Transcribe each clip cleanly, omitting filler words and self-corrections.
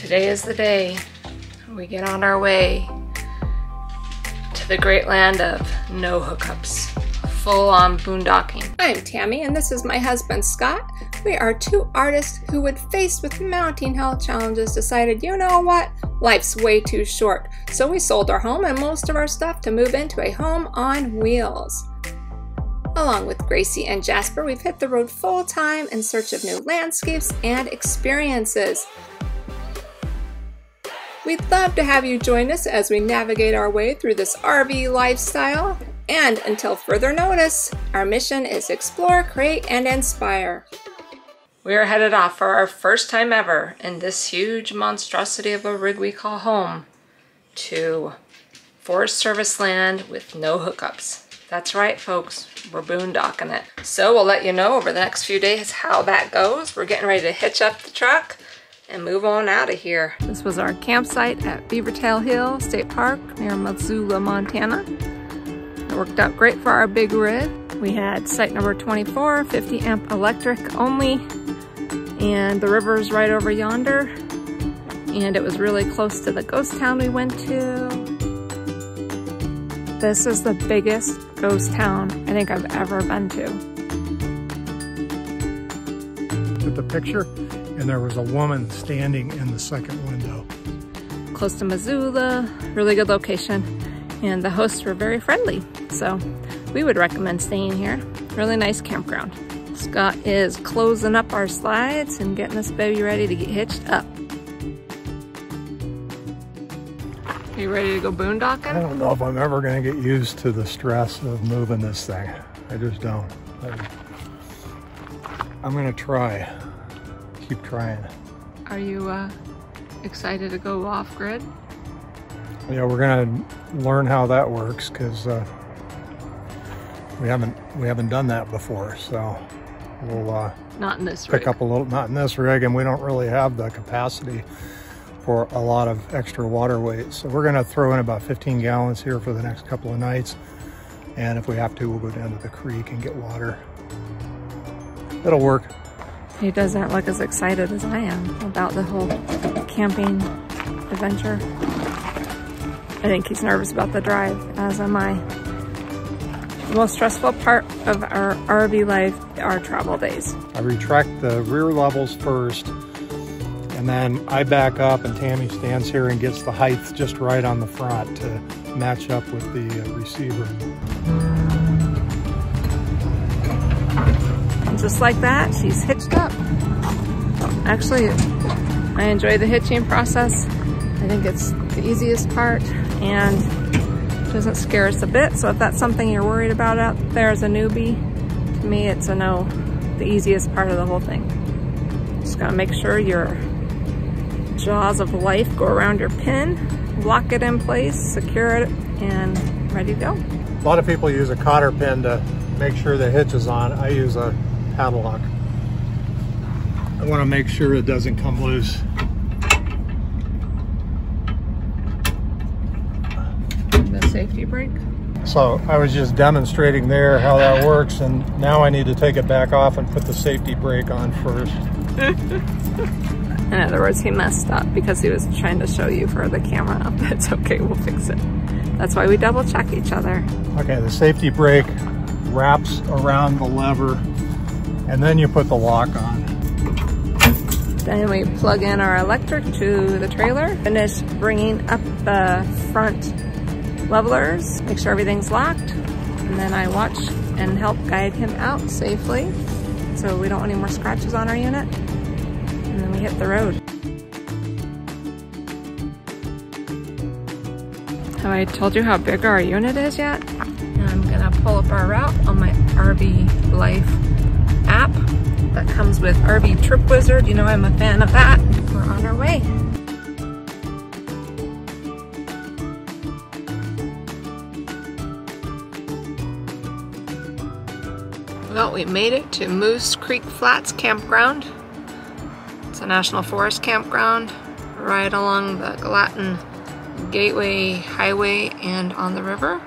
Today is the day we get on our way to the great land of no hookups, full-on boondocking. I'm Tammy and this is my husband Scott. We are two artists who, when faced with mounting health challenges, decided, you know what, life's way too short. So we sold our home and most of our stuff to move into a home on wheels. Along with Gracie and Jasper, we've hit the road full-time in search of new landscapes and experiences. We'd love to have you join us as we navigate our way through this RV lifestyle. And until further notice, our mission is explore, create, and inspire. We are headed off for our first time ever in this huge monstrosity of a rig we call home to Forest Service land with no hookups. That's right, folks, we're boondocking it. So we'll let you know over the next few days how that goes. We're getting ready to hitch up the truck and move on out of here. This was our campsite at Beavertail Hill State Park near Missoula, Montana. It worked out great for our big rig. We had site number 24, 50 amp electric only, and the river's right over yonder. And it was really close to the ghost town we went to. This is the biggest ghost town I think I've ever been to. Took the picture, and there was a woman standing in the second window. Close to Missoula, really good location, and the hosts were very friendly, so we would recommend staying here. Really nice campground. Scott is closing up our slides and getting this baby ready to get hitched up. Are you ready to go boondocking? I don't know if I'm ever going to get used to the stress of moving this thing. I just don't. I'm going to try. Keep trying. Are you excited to go off-grid? Yeah, we're going to learn how that works because we haven't done that before. So we'll not in this pick rig. up a little. Not in this rig, and we don't really have the capacity for a lot of extra water weight. So we're going to throw in about 15 gallons here for the next couple of nights. And if we have to, we'll go down to the creek and get water. It'll work. He doesn't look as excited as I am about the whole camping adventure. I think he's nervous about the drive, as am I. The most stressful part of our RV life are travel days. I retract the rear levels first, and then I back up and Tammy stands here and gets the height just right on the front to match up with the receiver. And just like that, she's hitched up. Actually, I enjoy the hitching process. I think it's the easiest part and doesn't scare us a bit. So if that's something you're worried about out there as a newbie, to me it's a no, the easiest part of the whole thing. Just gotta make sure your jaws of life go around your pin, lock it in place, secure it, and ready to go. A lot of people use a cotter pin to make sure the hitch is on. I use a padlock. I want to make sure it doesn't come loose. The safety brake? So I was just demonstrating there how that works, and now I need to take it back off and put the safety brake on first. In other words, he messed up because he was trying to show you for the camera. That's okay, we'll fix it. That's why we double check each other. Okay, the safety brake wraps around the lever, and then you put the lock on. Then we plug in our electric to the trailer, finish bringing up the front levelers, make sure everything's locked, and then I watch and help guide him out safely so we don't want any more scratches on our unit, and then we hit the road. Have I told you how big our unit is yet? I'm gonna pull up our route on my RV Life app that comes with RV Trip Wizard. You know I'm a fan of that. We're on our way. Well, we made it to Moose Creek Flats Campground. It's a National Forest campground right along the Gallatin Gateway Highway and on the river.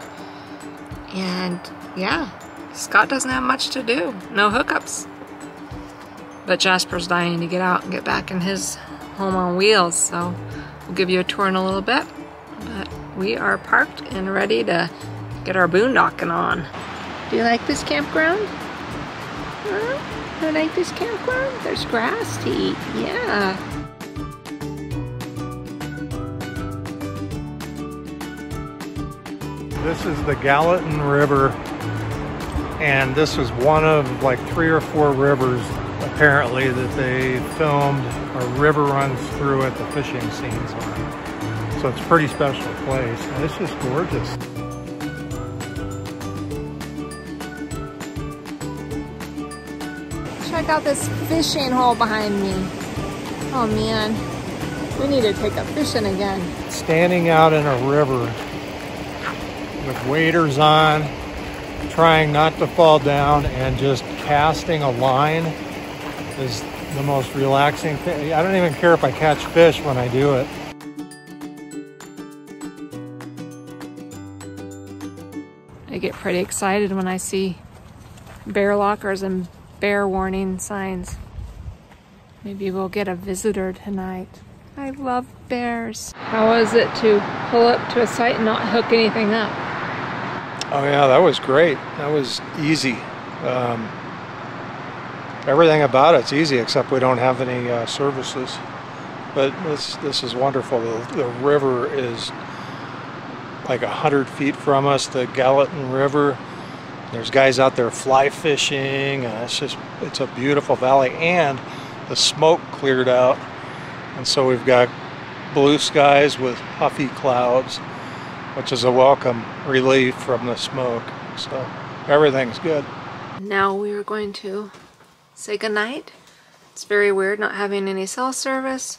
And yeah, Scott doesn't have much to do. No hookups. But Jasper's dying to get out and get back in his home on wheels, so we'll give you a tour in a little bit. But we are parked and ready to get our boondocking on. Do you like this campground? Huh? Do you like this campground? There's grass to eat, yeah. This is the Gallatin River, and this was one of like 3 or 4 rivers apparently that they filmed a river runs through it, the fishing scenes on. So it's a pretty special place, and it's just gorgeous. Check out this fishing hole behind me. Oh man, we need to take up fishing again. Standing out in a river with waders on, trying not to fall down, and just casting a line is the most relaxing thing. I don't even care if I catch fish when I do it. I get pretty excited when I see bear lockers and bear warning signs. Maybe we'll get a visitor tonight. I love bears. How was it to pull up to a site and not hook anything up? Oh yeah, that was great. That was easy. Everything about it's easy except we don't have any services. But this is wonderful. The river is like 100 feet from us, the Gallatin River. There's guys out there fly fishing, and it's a beautiful valley, and the smoke cleared out, and so we've got blue skies with puffy clouds, which is a welcome relief from the smoke. So everything's good. Now we are going to say goodnight. It's very weird not having any cell service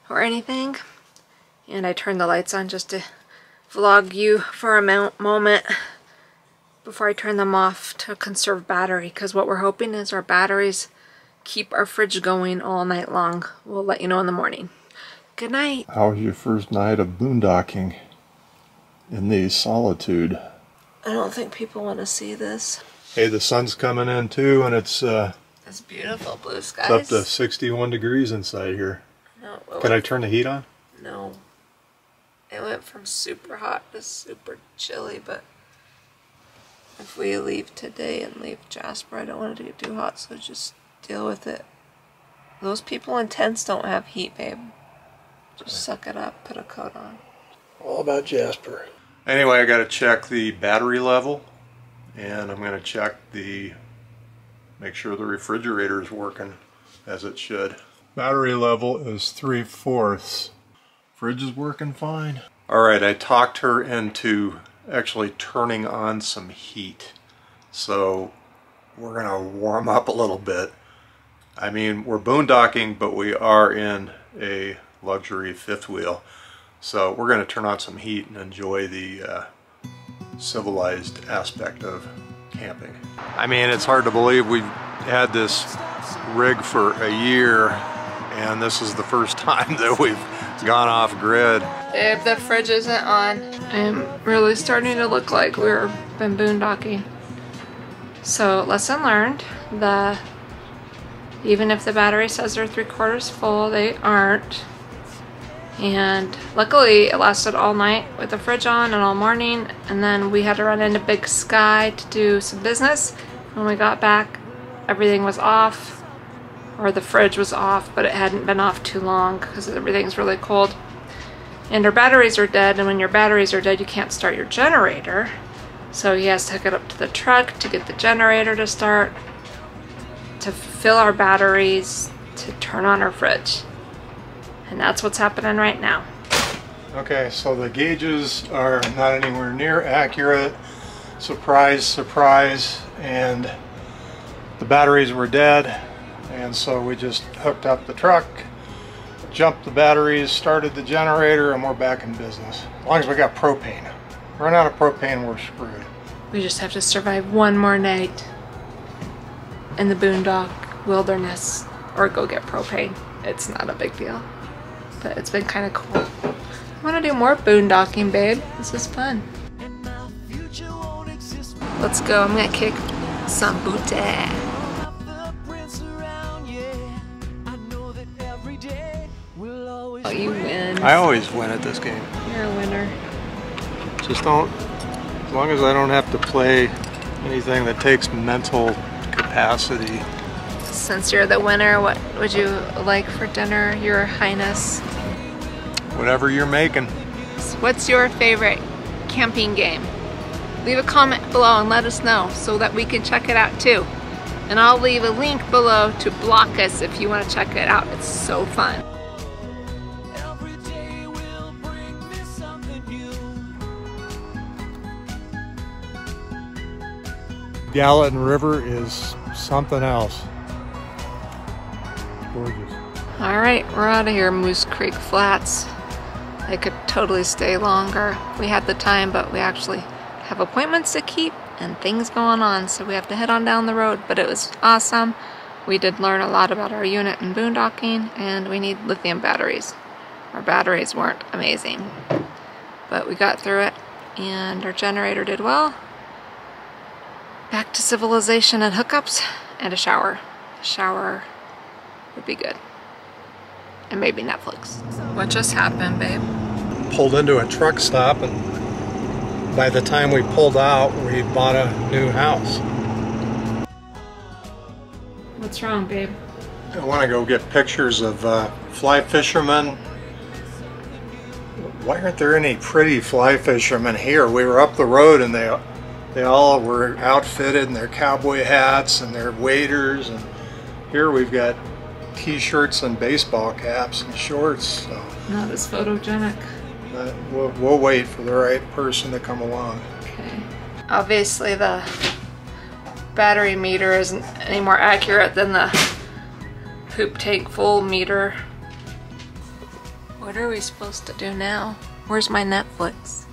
or anything, and I turned the lights on just to vlog you for a moment before I turn them off to conserve battery, because what we're hoping is our batteries keep our fridge going all night long. We'll let you know in the morning. Good night. How was your first night of boondocking in the Solitude? I don't think people want to see this. Hey, the sun's coming in too, and it's beautiful blue skies. It's up to 61 degrees inside here. No, Can I turn the heat on? No. It went from super hot to super chilly, but if we leave today and leave Jasper, I don't want it to get too hot, so just deal with it. Those people in tents don't have heat, babe. Just suck it up, put a coat on. All about Jasper. Anyway, I got to check the battery level, and I'm going to check make sure the refrigerator is working as it should. Battery level is 3/4. Fridge is working fine. Alright, I talked her into actually turning on some heat. So we're going to warm up a little bit. I mean, we're boondocking, but we are in a luxury fifth wheel. So we're going to turn on some heat and enjoy the civilized aspect of camping. I mean, it's hard to believe we've had this rig for a year, and this is the first time that we've gone off grid. Babe, the fridge isn't on. I'm really starting to look like we've been boondocking. So, lesson learned. Even if the battery says they're 3/4 full, they aren't. And luckily it lasted all night with the fridge on and all morning, and then we had to run into Big Sky to do some business. When we got back, everything was off, or the fridge was off, but it hadn't been off too long because everything's really cold. And our batteries are dead, and when your batteries are dead you can't start your generator. So he has to hook it up to the truck to get the generator to start, to fill our batteries, to turn on our fridge. And that's what's happening right now. Okay, so the gauges are not anywhere near accurate. Surprise, surprise. And the batteries were dead. And so we just hooked up the truck, jumped the batteries, started the generator, and we're back in business. As long as we got propane. Run out of propane, we're screwed. We just have to survive one more night in the boondock wilderness, or go get propane. It's not a big deal, but it's been kind of cool. I want to do more boondocking, babe. This is fun. Let's go. I'm gonna kick some booty. Will wins. I always win at this game. You're a winner. Just don't, as long as I don't have to play anything that takes mental capacity. Since you're the winner, what would you like for dinner, Your Highness? Whatever you're making. What's your favorite camping game? Leave a comment below and let us know so that we can check it out too. And I'll leave a link below to block us if you want to check it out. It's so fun. Gallatin River is something else. Gorgeous. All right, we're out of here, Moose Creek Flats. I could totally stay longer. We had the time, but we actually have appointments to keep and things going on, so we have to head on down the road, but it was awesome. We did learn a lot about our unit and boondocking, and we need lithium batteries. Our batteries weren't amazing, but we got through it, and our generator did well. Back to civilization and hookups, and a shower. A shower would be good. And maybe Netflix. What just happened, babe? Pulled into a truck stop, and by the time we pulled out, we bought a new house. What's wrong, babe? I want to go get pictures of fly fishermen. Why aren't there any pretty fly fishermen here? We were up the road and they all were outfitted in their cowboy hats and their waders, and here we've got t-shirts and baseball caps and shorts. So Not as photogenic. we'll wait for the right person to come along. Okay. Obviously the battery meter isn't any more accurate than the poop tank full meter. What are we supposed to do now? Where's my Netflix?